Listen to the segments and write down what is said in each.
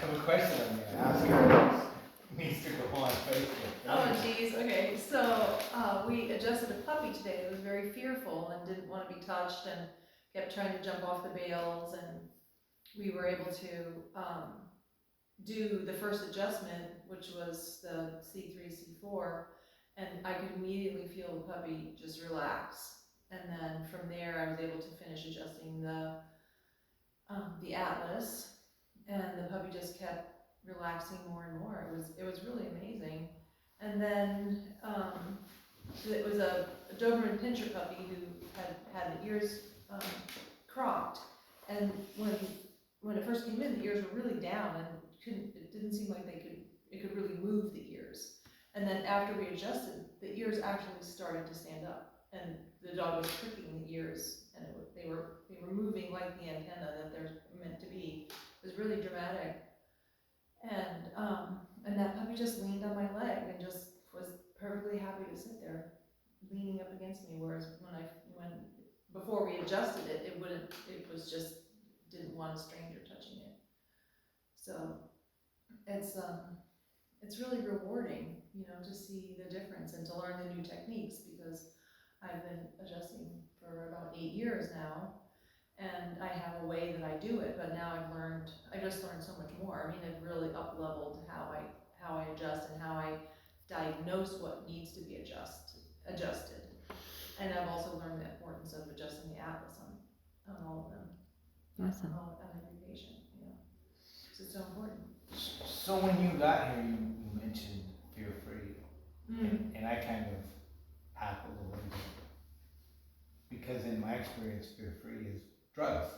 have a question I'm gonna ask her. It needs to go on Facebook. Oh geez, okay, so, we adjusted a puppy today that was very fearful and didn't wanna be touched and kept trying to jump off the bales, and we were able to, do the first adjustment, which was the C3, C4, and I could immediately feel the puppy just relax. And then from there, I was able to finish adjusting the Atlas, and the puppy just kept relaxing more and more. It was really amazing. And then it was a Doberman Pinscher puppy who had the ears cropped, and when it first came in, the ears were really down and it didn't seem like it could really move the ears. And then after we adjusted, the ears actually started to stand up, and the dog was pricking the ears, and they were moving like the antenna that they're meant to be. It was really dramatic. And that puppy just leaned on my leg and just was perfectly happy to sit there, leaning up against me. Whereas when before we adjusted it, it was just didn't want a stranger touching it. So it's really rewarding, to see the difference and to learn the new techniques, because I've been adjusting for about 8 years now, and I have a way that I do it, but now I've just learned so much more. I mean, I've really up-leveled how I adjust and how I diagnose what needs to be adjusted. And I've also learned the importance of adjusting the Atlas on all of them. Awesome. On every patient, So it's so important. So when you got here, you mentioned fear-free, and I kind of happened a little bit. Because in my experience, fear-free is drugs.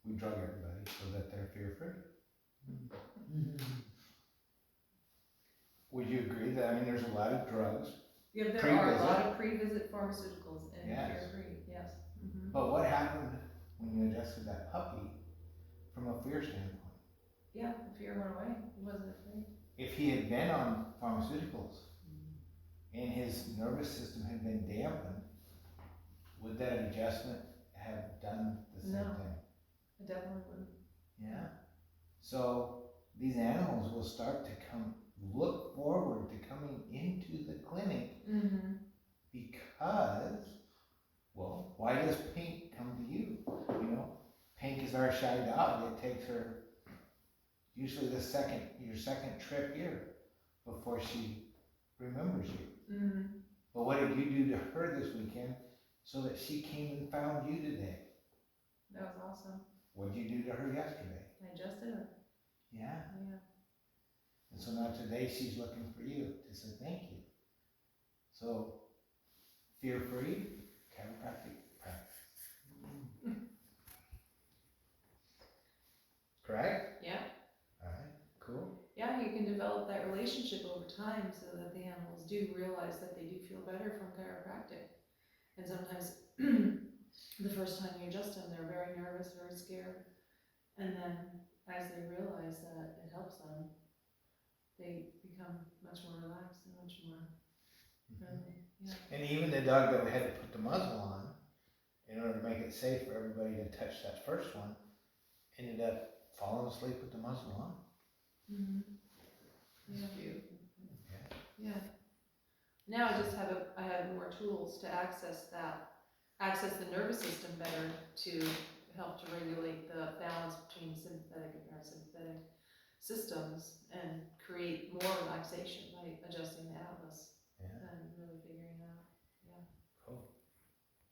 We drug everybody so that they're fear-free. Would you agree that, I mean, there's a lot of drugs? Yeah, there are a lot of pre-visit pharmaceuticals in fear-free, yes. But what happened when you adjusted that puppy from a fear standpoint? Yeah, the fear went away. He wasn't afraid. If he had been on pharmaceuticals and his nervous system had been dampened, would that adjustment have done the same thing? It definitely wouldn't. Yeah. So these animals will start to look forward to coming into the clinic because, well, why does Pink come to you? Pink is our shy dog. It takes her usually your second trip here before she remembers you. But what did you do to her this weekend so that she came and found you today? That was awesome. What did you do to her yesterday? I adjusted her. Yeah. Yeah. And so now today she's looking for you to say thank you. So, fear-free chiropractic practice. Correct? Yeah. All right, cool. Yeah, you can develop that relationship over time so that the animals do realize that they do feel better from chiropractic. And sometimes the first time you adjust them, they're very nervous, very scared. And then as they realize that it helps them, they become much more relaxed and much more friendly. Yeah. And even the dog that we had to put the muzzle on in order to make it safe for everybody to touch that first one ended up falling asleep with the muzzle on. Yeah. Yeah. Yeah. Now I have more tools to access the nervous system better, to help to regulate the balance between sympathetic and parasympathetic systems and create more relaxation by adjusting